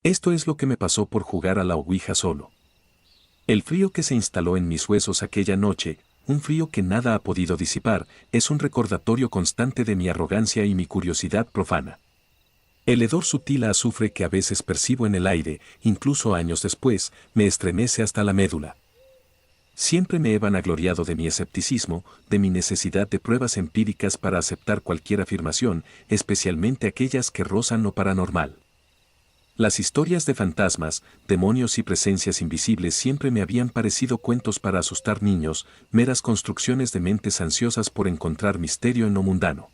Esto es lo que me pasó por jugar a la ouija solo. El frío que se instaló en mis huesos aquella noche, un frío que nada ha podido disipar, es un recordatorio constante de mi arrogancia y mi curiosidad profana. El hedor sutil a azufre que a veces percibo en el aire, incluso años después, me estremece hasta la médula. Siempre me he vanagloriado de mi escepticismo, de mi necesidad de pruebas empíricas para aceptar cualquier afirmación, especialmente aquellas que rozan lo paranormal. Las historias de fantasmas, demonios y presencias invisibles siempre me habían parecido cuentos para asustar niños, meras construcciones de mentes ansiosas por encontrar misterio en lo mundano.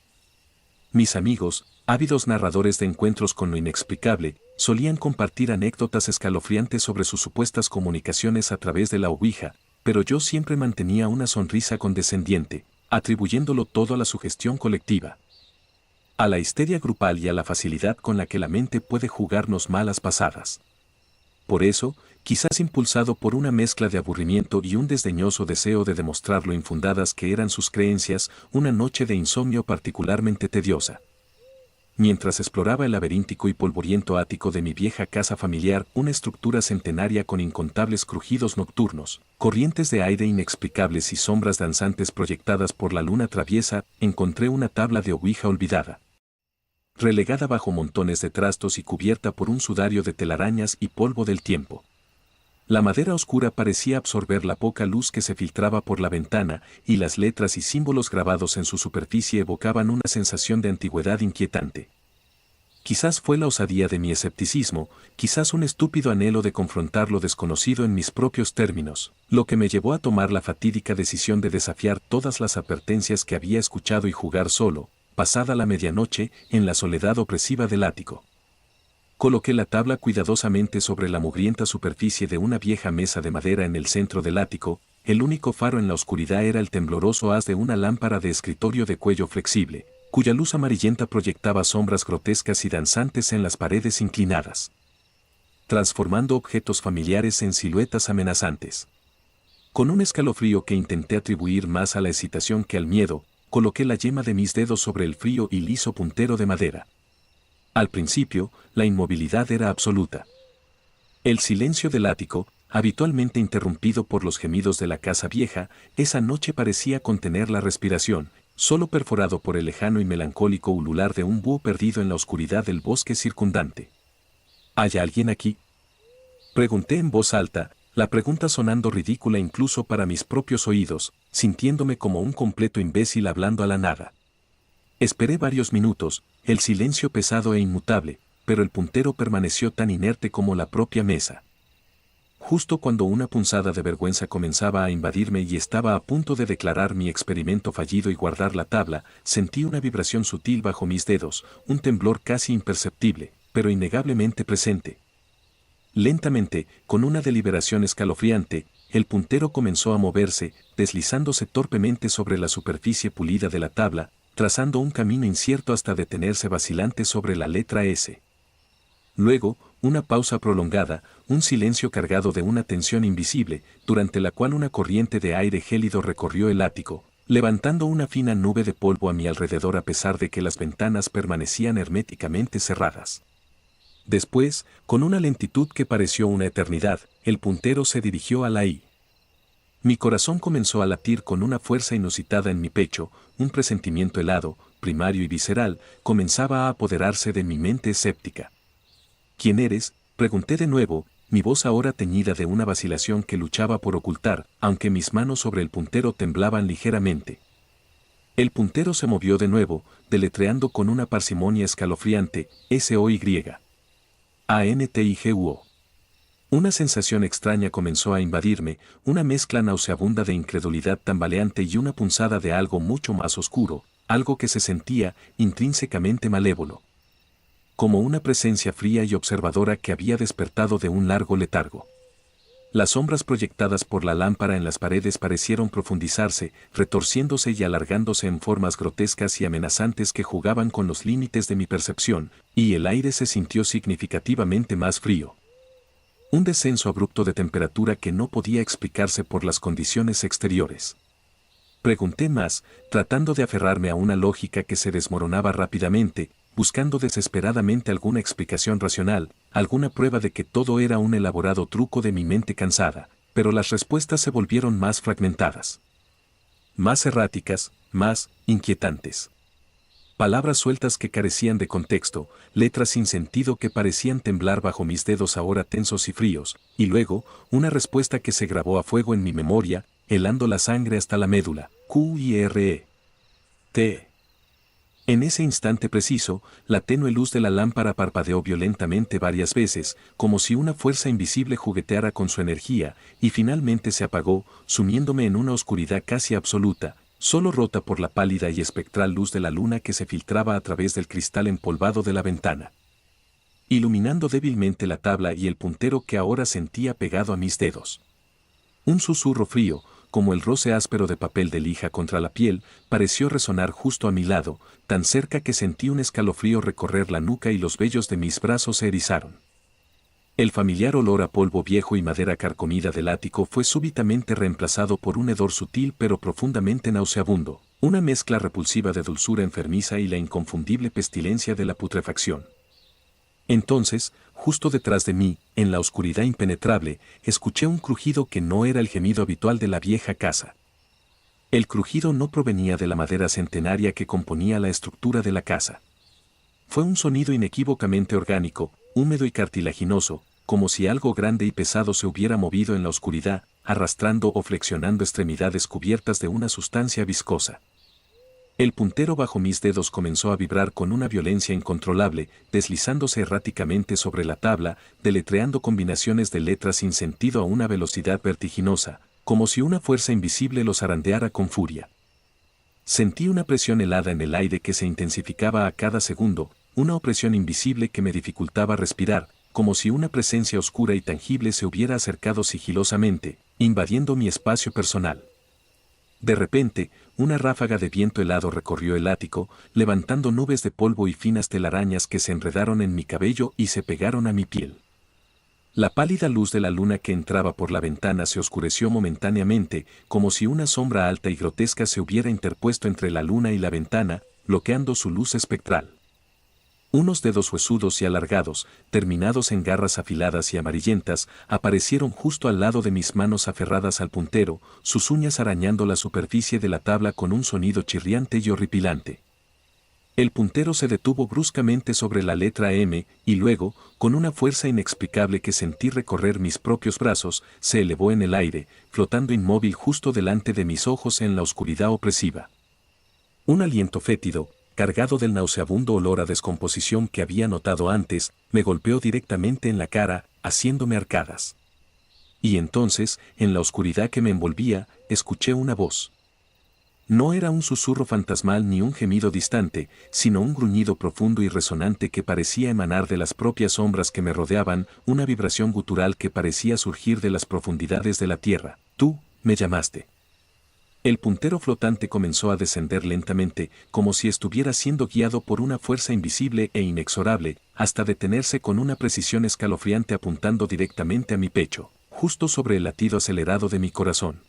Mis amigos, ávidos narradores de encuentros con lo inexplicable, solían compartir anécdotas escalofriantes sobre sus supuestas comunicaciones a través de la ouija, pero yo siempre mantenía una sonrisa condescendiente, atribuyéndolo todo a la sugestión colectiva, a la histeria grupal y a la facilidad con la que la mente puede jugarnos malas pasadas. Por eso, quizás impulsado por una mezcla de aburrimiento y un desdeñoso deseo de demostrar lo infundadas que eran sus creencias, una noche de insomnio particularmente tediosa. Mientras exploraba el laberíntico y polvoriento ático de mi vieja casa familiar, una estructura centenaria con incontables crujidos nocturnos, corrientes de aire inexplicables y sombras danzantes proyectadas por la luna traviesa, encontré una tabla de ouija olvidada, relegada bajo montones de trastos y cubierta por un sudario de telarañas y polvo del tiempo. La madera oscura parecía absorber la poca luz que se filtraba por la ventana, y las letras y símbolos grabados en su superficie evocaban una sensación de antigüedad inquietante. Quizás fue la osadía de mi escepticismo, quizás un estúpido anhelo de confrontar lo desconocido en mis propios términos, lo que me llevó a tomar la fatídica decisión de desafiar todas las advertencias que había escuchado y jugar solo, pasada la medianoche, en la soledad opresiva del ático. Coloqué la tabla cuidadosamente sobre la mugrienta superficie de una vieja mesa de madera en el centro del ático. El único faro en la oscuridad era el tembloroso haz de una lámpara de escritorio de cuello flexible, cuya luz amarillenta proyectaba sombras grotescas y danzantes en las paredes inclinadas, transformando objetos familiares en siluetas amenazantes. Con un escalofrío que intenté atribuir más a la excitación que al miedo, coloqué la yema de mis dedos sobre el frío y liso puntero de madera. Al principio, la inmovilidad era absoluta. El silencio del ático, habitualmente interrumpido por los gemidos de la casa vieja, esa noche parecía contener la respiración, solo perforado por el lejano y melancólico ulular de un búho perdido en la oscuridad del bosque circundante. ¿Hay alguien aquí?, pregunté en voz alta, la pregunta sonando ridícula incluso para mis propios oídos, sintiéndome como un completo imbécil hablando a la nada. Esperé varios minutos, el silencio pesado e inmutable, pero el puntero permaneció tan inerte como la propia mesa. Justo cuando una punzada de vergüenza comenzaba a invadirme y estaba a punto de declarar mi experimento fallido y guardar la tabla, sentí una vibración sutil bajo mis dedos, un temblor casi imperceptible, pero innegablemente presente. Lentamente, con una deliberación escalofriante, el puntero comenzó a moverse, deslizándose torpemente sobre la superficie pulida de la tabla, trazando un camino incierto hasta detenerse vacilante sobre la letra S. Luego, una pausa prolongada, un silencio cargado de una tensión invisible, durante la cual una corriente de aire gélido recorrió el ático, levantando una fina nube de polvo a mi alrededor a pesar de que las ventanas permanecían herméticamente cerradas. Después, con una lentitud que pareció una eternidad, el puntero se dirigió a la I. Mi corazón comenzó a latir con una fuerza inusitada en mi pecho, un presentimiento helado, primario y visceral, comenzaba a apoderarse de mi mente escéptica. ¿Quién eres?, pregunté de nuevo, mi voz ahora teñida de una vacilación que luchaba por ocultar, aunque mis manos sobre el puntero temblaban ligeramente. El puntero se movió de nuevo, deletreando con una parsimonia escalofriante, SOY. ANTIGUO. Una sensación extraña comenzó a invadirme, una mezcla nauseabunda de incredulidad tambaleante y una punzada de algo mucho más oscuro, algo que se sentía intrínsecamente malévolo, como una presencia fría y observadora que había despertado de un largo letargo. Las sombras proyectadas por la lámpara en las paredes parecieron profundizarse, retorciéndose y alargándose en formas grotescas y amenazantes que jugaban con los límites de mi percepción, y el aire se sintió significativamente más frío. Un descenso abrupto de temperatura que no podía explicarse por las condiciones exteriores. Pregunté más, tratando de aferrarme a una lógica que se desmoronaba rápidamente, buscando desesperadamente alguna explicación racional, alguna prueba de que todo era un elaborado truco de mi mente cansada, pero las respuestas se volvieron más fragmentadas, más erráticas, más inquietantes. Palabras sueltas que carecían de contexto, letras sin sentido que parecían temblar bajo mis dedos ahora tensos y fríos, y luego, una respuesta que se grabó a fuego en mi memoria, helando la sangre hasta la médula, QIRE. T. En ese instante preciso, la tenue luz de la lámpara parpadeó violentamente varias veces, como si una fuerza invisible jugueteara con su energía, y finalmente se apagó, sumiéndome en una oscuridad casi absoluta, solo rota por la pálida y espectral luz de la luna que se filtraba a través del cristal empolvado de la ventana, iluminando débilmente la tabla y el puntero que ahora sentía pegado a mis dedos. Un susurro frío, como el roce áspero de papel de lija contra la piel, pareció resonar justo a mi lado, tan cerca que sentí un escalofrío recorrer la nuca y los vellos de mis brazos se erizaron. El familiar olor a polvo viejo y madera carcomida del ático fue súbitamente reemplazado por un hedor sutil pero profundamente nauseabundo, una mezcla repulsiva de dulzura enfermiza y la inconfundible pestilencia de la putrefacción. Entonces, justo detrás de mí, en la oscuridad impenetrable, escuché un crujido que no era el gemido habitual de la vieja casa. El crujido no provenía de la madera centenaria que componía la estructura de la casa. Fue un sonido inequívocamente orgánico, húmedo y cartilaginoso, como si algo grande y pesado se hubiera movido en la oscuridad, arrastrando o flexionando extremidades cubiertas de una sustancia viscosa. El puntero bajo mis dedos comenzó a vibrar con una violencia incontrolable, deslizándose erráticamente sobre la tabla, deletreando combinaciones de letras sin sentido a una velocidad vertiginosa, como si una fuerza invisible los zarandeara con furia. Sentí una presión helada en el aire que se intensificaba a cada segundo, una opresión invisible que me dificultaba respirar, como si una presencia oscura y tangible se hubiera acercado sigilosamente, invadiendo mi espacio personal. De repente, una ráfaga de viento helado recorrió el ático, levantando nubes de polvo y finas telarañas que se enredaron en mi cabello y se pegaron a mi piel. La pálida luz de la luna que entraba por la ventana se oscureció momentáneamente, como si una sombra alta y grotesca se hubiera interpuesto entre la luna y la ventana, bloqueando su luz espectral. Unos dedos huesudos y alargados, terminados en garras afiladas y amarillentas, aparecieron justo al lado de mis manos aferradas al puntero, sus uñas arañando la superficie de la tabla con un sonido chirriante y horripilante. El puntero se detuvo bruscamente sobre la letra M, y luego, con una fuerza inexplicable que sentí recorrer mis propios brazos, se elevó en el aire, flotando inmóvil justo delante de mis ojos en la oscuridad opresiva. Un aliento fétido, cargado del nauseabundo olor a descomposición que había notado antes, me golpeó directamente en la cara, haciéndome arcadas. Y entonces, en la oscuridad que me envolvía, escuché una voz. No era un susurro fantasmal ni un gemido distante, sino un gruñido profundo y resonante que parecía emanar de las propias sombras que me rodeaban, una vibración gutural que parecía surgir de las profundidades de la tierra. Tú, me llamaste. El puntero flotante comenzó a descender lentamente, como si estuviera siendo guiado por una fuerza invisible e inexorable, hasta detenerse con una precisión escalofriante apuntando directamente a mi pecho, justo sobre el latido acelerado de mi corazón.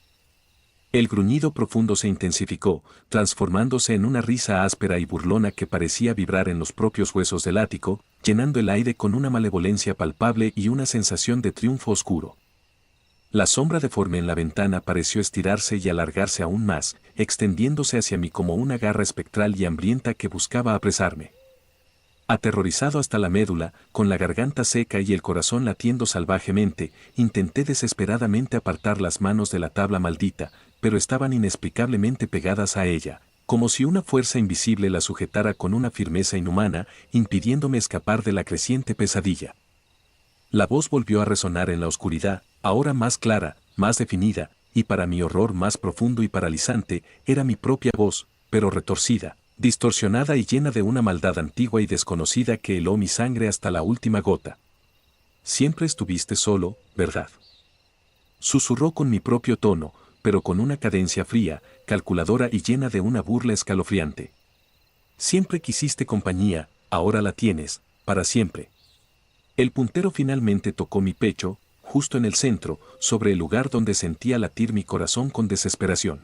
El gruñido profundo se intensificó, transformándose en una risa áspera y burlona que parecía vibrar en los propios huesos del ático, llenando el aire con una malevolencia palpable y una sensación de triunfo oscuro. La sombra deforme en la ventana pareció estirarse y alargarse aún más, extendiéndose hacia mí como una garra espectral y hambrienta que buscaba apresarme. Aterrorizado hasta la médula, con la garganta seca y el corazón latiendo salvajemente, intenté desesperadamente apartar las manos de la tabla maldita, pero estaban inexplicablemente pegadas a ella, como si una fuerza invisible la sujetara con una firmeza inhumana, impidiéndome escapar de la creciente pesadilla. La voz volvió a resonar en la oscuridad, ahora más clara, más definida, y para mi horror más profundo y paralizante, era mi propia voz, pero retorcida, distorsionada y llena de una maldad antigua y desconocida que heló mi sangre hasta la última gota. Siempre estuviste solo, ¿verdad? Susurró con mi propio tono, pero con una cadencia fría, calculadora y llena de una burla escalofriante. Siempre quisiste compañía, ahora la tienes, para siempre. El puntero finalmente tocó mi pecho, justo en el centro, sobre el lugar donde sentía latir mi corazón con desesperación.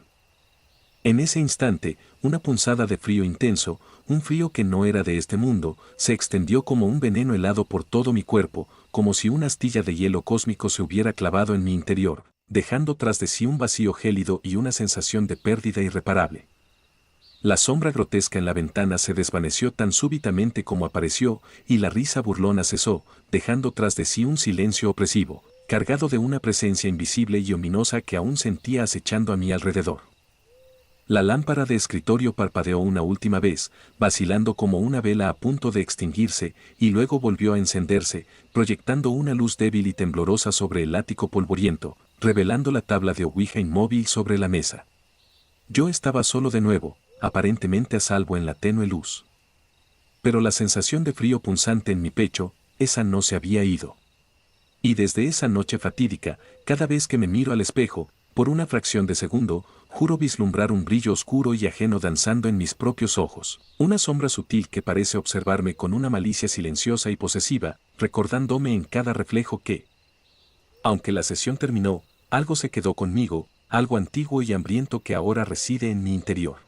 En ese instante, una punzada de frío intenso, un frío que no era de este mundo, se extendió como un veneno helado por todo mi cuerpo, como si una astilla de hielo cósmico se hubiera clavado en mi interior, dejando tras de sí un vacío gélido y una sensación de pérdida irreparable. La sombra grotesca en la ventana se desvaneció tan súbitamente como apareció, y la risa burlona cesó, dejando tras de sí un silencio opresivo, cargado de una presencia invisible y ominosa que aún sentía acechando a mi alrededor. La lámpara de escritorio parpadeó una última vez, vacilando como una vela a punto de extinguirse, y luego volvió a encenderse, proyectando una luz débil y temblorosa sobre el ático polvoriento, revelando la tabla de ouija inmóvil sobre la mesa. Yo estaba solo de nuevo, aparentemente a salvo en la tenue luz. Pero la sensación de frío punzante en mi pecho, esa no se había ido. Y desde esa noche fatídica, cada vez que me miro al espejo, por una fracción de segundo, juro vislumbrar un brillo oscuro y ajeno danzando en mis propios ojos, una sombra sutil que parece observarme con una malicia silenciosa y posesiva, recordándome en cada reflejo que, aunque la sesión terminó, algo se quedó conmigo, algo antiguo y hambriento que ahora reside en mi interior.